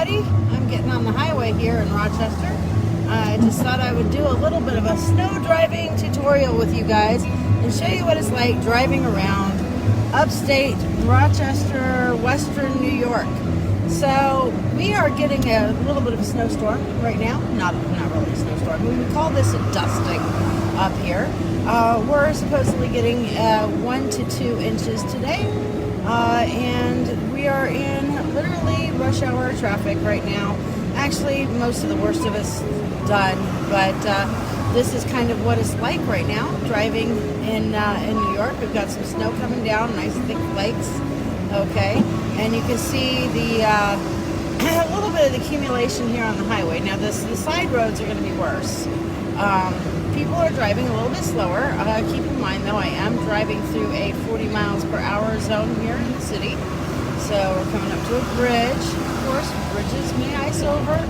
everybody. I'm getting on the highway here in Rochester. I just thought I would do a little bit of a snow driving tutorial with you guys and show you what it's like driving around upstate Rochester, western New York. So we are getting a little bit of a snowstorm right now. Not really a snowstorm. We would call this a dusting up here. We're supposedly getting 1 to 2 inches today. And we are in literally rush hour traffic right now. Actually, most of the worst of it's done, but this is kind of what it's like right now, driving in New York. We've got some snow coming down, nice thick flakes, okay? And you can see the a little bit of the accumulation here on the highway. Now, the side roads are going to be worse. People are driving a little bit slower. Keep in mind, though, I am driving through a 40 miles per hour zone here in the city. So we're coming up to a bridge. Of course, bridges may ice over.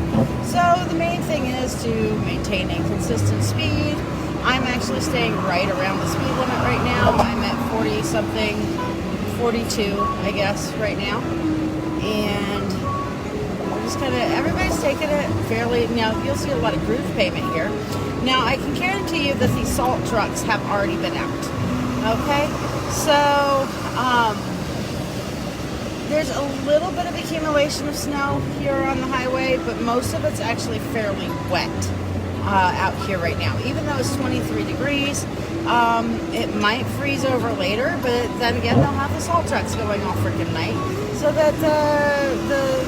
So the main thing is to maintain a consistent speed. I'm actually staying right around the speed limit right now. I'm at 40 something, 42, I guess, right now. And just kind of, everybody's taking it fairly. Now, you'll see a lot of groove pavement here. Now, I can guarantee you that these salt trucks have already been out. Okay? So, there's a little bit of accumulation of snow here on the highway, but most of it's actually fairly wet out here right now. Even though it's 23 degrees, it might freeze over later, but then again, they'll have the salt trucks going all freaking night, so that the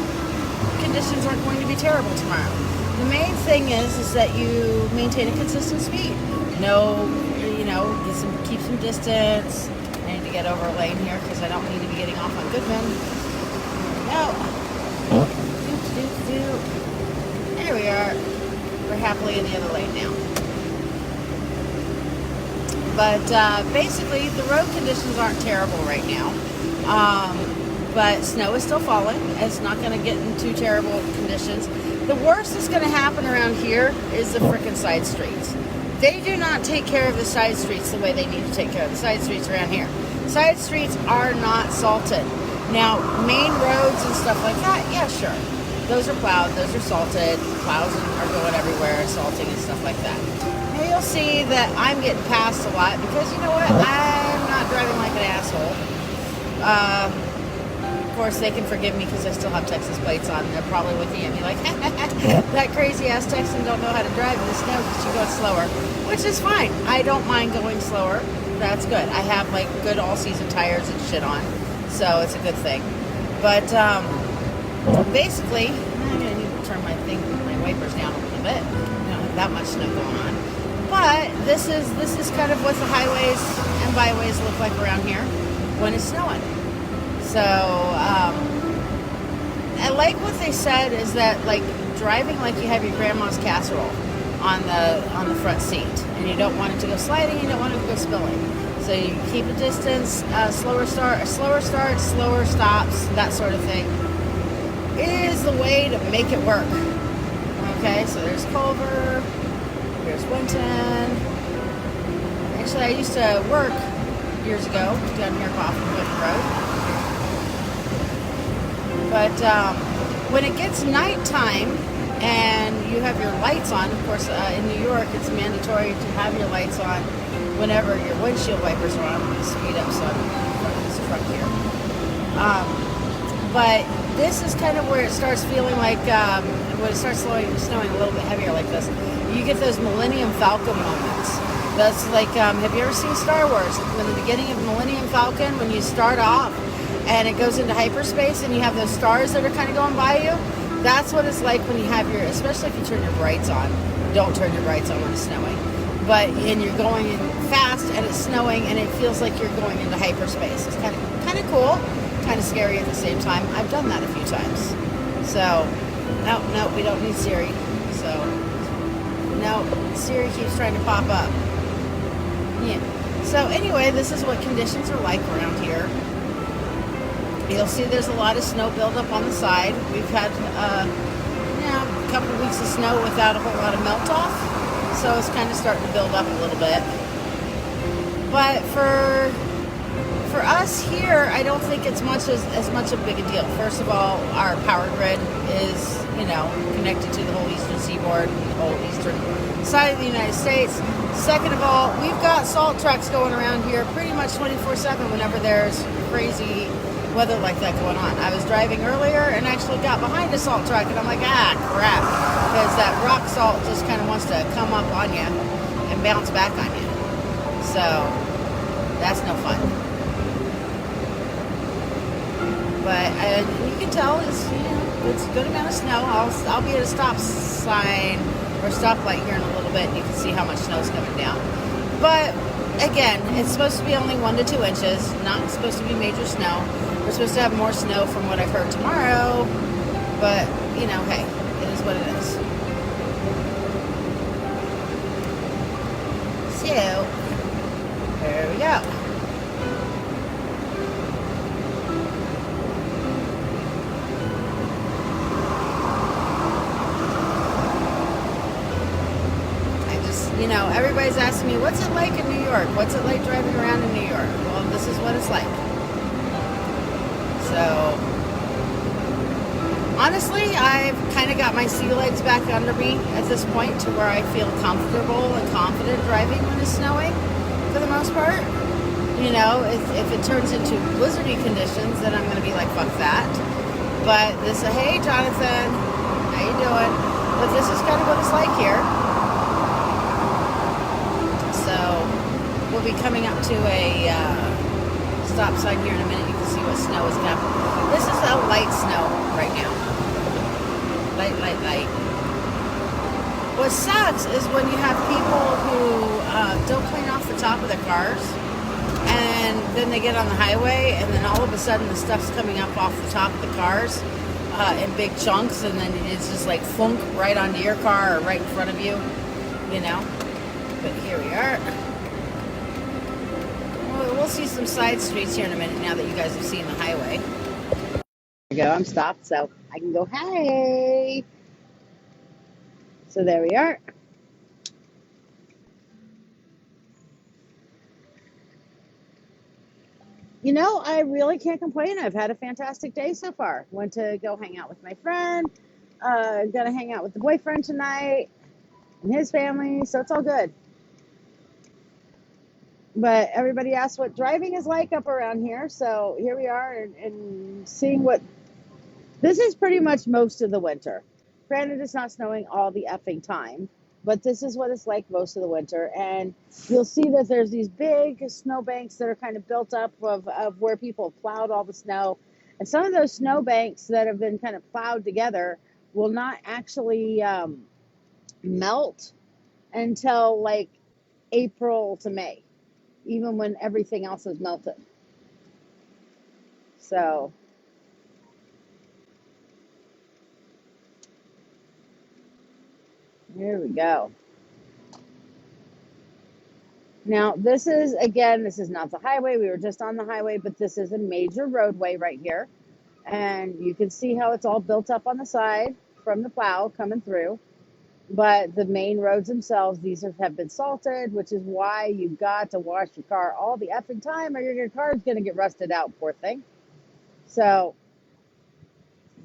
conditions aren't going to be terrible tomorrow. The main thing is that you maintain a consistent speed. Keep some distance. I need to get over a lane here because I don't need to be getting off on Goodman. There we are. We're happily in the other lane now. But basically, the road conditions aren't terrible right now. But snow is still falling. It's not going to get into terrible conditions. The worst that's going to happen around here is the frickin' side streets. They do not take care of the side streets the way they need to take care of the side streets around here. Side streets are not salted. Now, main roads and stuff like that, yeah, sure. Those are plowed, those are salted. Plows are going everywhere, salting and stuff like that. Now, you'll see that I'm getting passed a lot because, you know what, I'm not driving like an asshole. Of course, they can forgive me because I still have Texas plates on. They're probably looking at me like, that crazy-ass Texan don't know how to drive in the snow because you go slower, which is fine. I don't mind going slower. That's good. I have, good all-season tires and shit on, so it's a good thing. But, basically, I'm going to need to turn my wipers down a little bit. I don't have that much snow going on. But this is kind of what the highways and byways look like around here when it's snowing. So, I like what they said is that, driving like you have your grandma's casserole on the front seat, and you don't want it to go sliding, you don't want it to go spilling. So you keep a distance, slower starts, slower stops, that sort of thing is the way to make it work. Okay, so there's Culver, here's Winton. Actually, I used to work years ago down here off of Winton Road. But when it gets nighttime and you have your lights on, of course, in New York, it's mandatory to have your lights on whenever your windshield wipers are on. I'm going to speed up so I'm in front of this truck here. But this is kind of where it starts feeling like, when it starts snowing a little bit heavier like this, you get those Millennium Falcon moments. That's like, have you ever seen Star Wars? In the beginning of Millennium Falcon, when you start off, and it goes into hyperspace and you have those stars that are kind of going by you, that's what it's like when you have especially if you turn your brights on. Don't turn your brights on when it's snowing. And you're going in fast and it's snowing and it feels like you're going into hyperspace. It's kind of cool, kind of scary at the same time. I've done that a few times. So, no, we don't need Siri. So, no, Siri keeps trying to pop up. Yeah. So anyway, this is what conditions are like around here. You'll see there's a lot of snow buildup on the side. We've had a couple of weeks of snow without a whole lot of melt off, so it's kind of starting to build up a little bit. But for For us here, I don't think it's as much a big a deal. First of all, our power grid is, connected to the whole eastern seaboard, the whole eastern side of the United States. Second of all, we've got salt trucks going around here pretty much 24/7 whenever there's crazy weather like that going on. I was driving earlier and actually got behind a salt truck, and I'm like, crap, because that rock salt just kind of wants to come up on you and bounce back on you. So that's no fun. But you can tell it's a good amount of snow. I'll be at a stop sign or stoplight here in a little bit, and you can see how much snow is coming down. But again, it's supposed to be only 1 to 2 inches, not supposed to be major snow. We're supposed to have more snow from what I've heard tomorrow, but hey, it is what it is. So there we go. Everybody's asking me, what's it like in New York? What's it like driving around in New York? Well, this is what it's like. So, honestly, I've kind of got my sea legs back under me at this point to where I feel comfortable and confident driving when it's snowing, for the most part. If it turns into blizzardy conditions, then I'm going to be like, fuck that. But hey, Jonathan, how you doing? But this is kind of what it's like here. So we'll be coming up to a stop sign here in a minute. You can see what snow is happening. This is a light snow right now. Light. What sucks is when you have people who don't clean off the top of their cars, and then they get on the highway, and then all of a sudden the stuff's coming up off the top of the cars in big chunks, and then it's just like funk right onto your car or right in front of you, But here we are. We'll see some side streets here in a minute now that you guys have seen the highway. There we go. I'm stopped, so I can go, hey. So there we are. I really can't complain. I've had a fantastic day so far. Went to go hang out with my friend. Gonna hang out with the boyfriend tonight and his family, so it's all good. But everybody asked what driving is like up around here, so here we are and seeing what... This is pretty much most of the winter. Granted, it's not snowing all the effing time, but this is what it's like most of the winter. And you'll see that there's these big snow banks that are kind of built up of where people plowed all the snow. And some of those snow banks that have been kind of plowed together will not actually melt until like April to May, even when everything else is melted. So here we go. Now, this is not the highway. We were just on the highway, but this is a major roadway right here. And you can see how it's all built up on the side from the plow coming through. But the main roads themselves, these have been salted, which is why you've got to wash your car all the effing time or your car's going to get rusted out, poor thing. So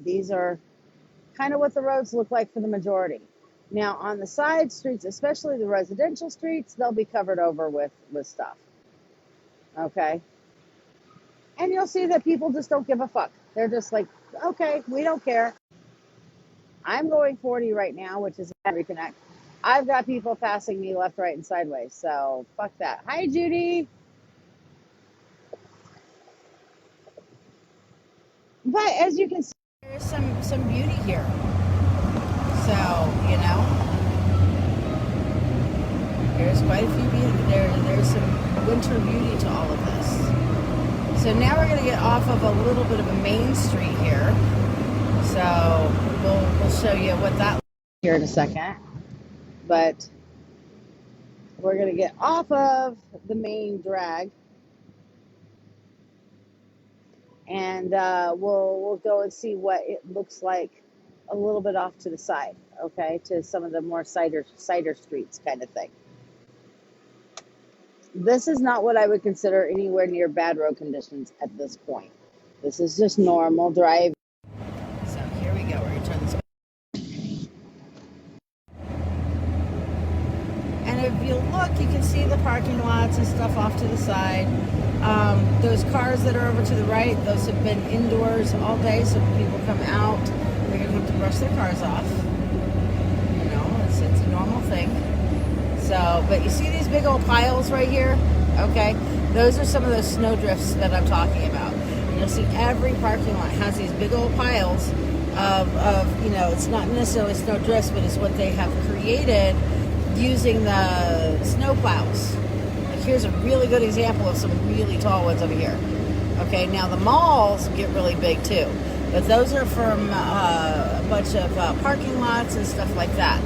these are kind of what the roads look like for the majority. Now, on the side streets, especially the residential streets, they'll be covered over with stuff. Okay? And you'll see that people just don't give a fuck. They're just like, okay, we don't care. I'm going 40 right now, which is a reconnect. I've got people passing me left, right, and sideways, so fuck that. Hi, Judy. But as you can see, there's some beauty here. So, there's quite a few beauty. There's some winter beauty to all of this. So now we're going to get off of a little bit of a main street here. So we'll show you what that looks like here in a second. But we're going to get off of the main drag. And we'll go and see what it looks like a little bit off to the side, okay, to some of the more cider streets kind of thing. This is not what I would consider anywhere near bad road conditions at this point. This is just normal drive. So here we go. We're going to turn this. And if you look, you can see the parking lots and stuff off to the side. Those cars that are over to the right, those have been indoors all day, so when people come out, they're going to have to brush their cars off. You know, it's a normal thing. So, but you see these big old piles right here? Okay, those are some of those snow drifts that I'm talking about. And you'll see every parking lot has these big old piles of, you know, it's not necessarily snow drifts, but it's what they have created using the snow plows. Like here's a really good example of some really tall ones over here. Okay, now the malls get really big too, but those are from a bunch of parking lots and stuff like that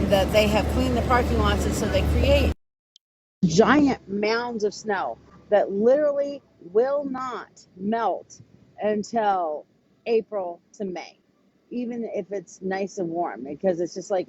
that they have cleaned the parking lots, and so they create giant mounds of snow that literally will not melt until April to May, even if it's nice and warm, because it's just like,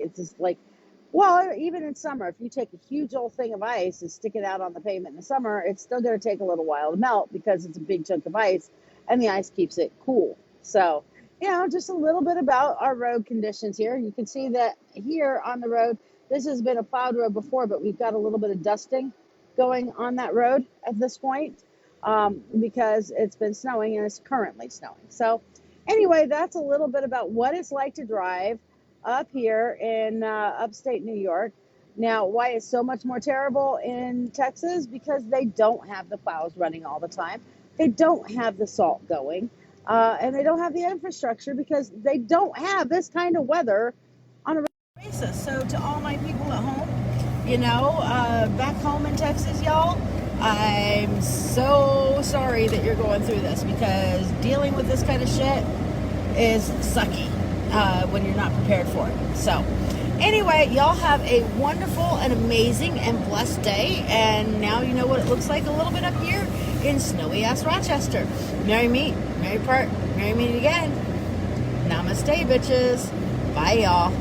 well, even in summer, if you take a huge old thing of ice and stick it out on the pavement in the summer, it's still going to take a little while to melt because it's a big chunk of ice and the ice keeps it cool. So, you know, just a little bit about our road conditions here. You can see that here on the road, this has been a plowed road before, but we've got a little bit of dusting going on that road at this point because it's been snowing and it's currently snowing. So anyway, that's a little bit about what it's like to drive up here in upstate New York. Now, why it's so much more terrible in Texas? Because they don't have the plows running all the time. They don't have the salt going. And they don't have the infrastructure because they don't have this kind of weather on a regular basis. So to all my people at home, you know, back home in Texas, y'all, I'm so sorry that you're going through this, because dealing with this kind of shit is sucky when you're not prepared for it. So anyway, y'all have a wonderful and amazing and blessed day. And now you know what it looks like a little bit up here in snowy ass Rochester. Merry meet, merry part, merry meet again. Namaste, bitches. Bye, y'all.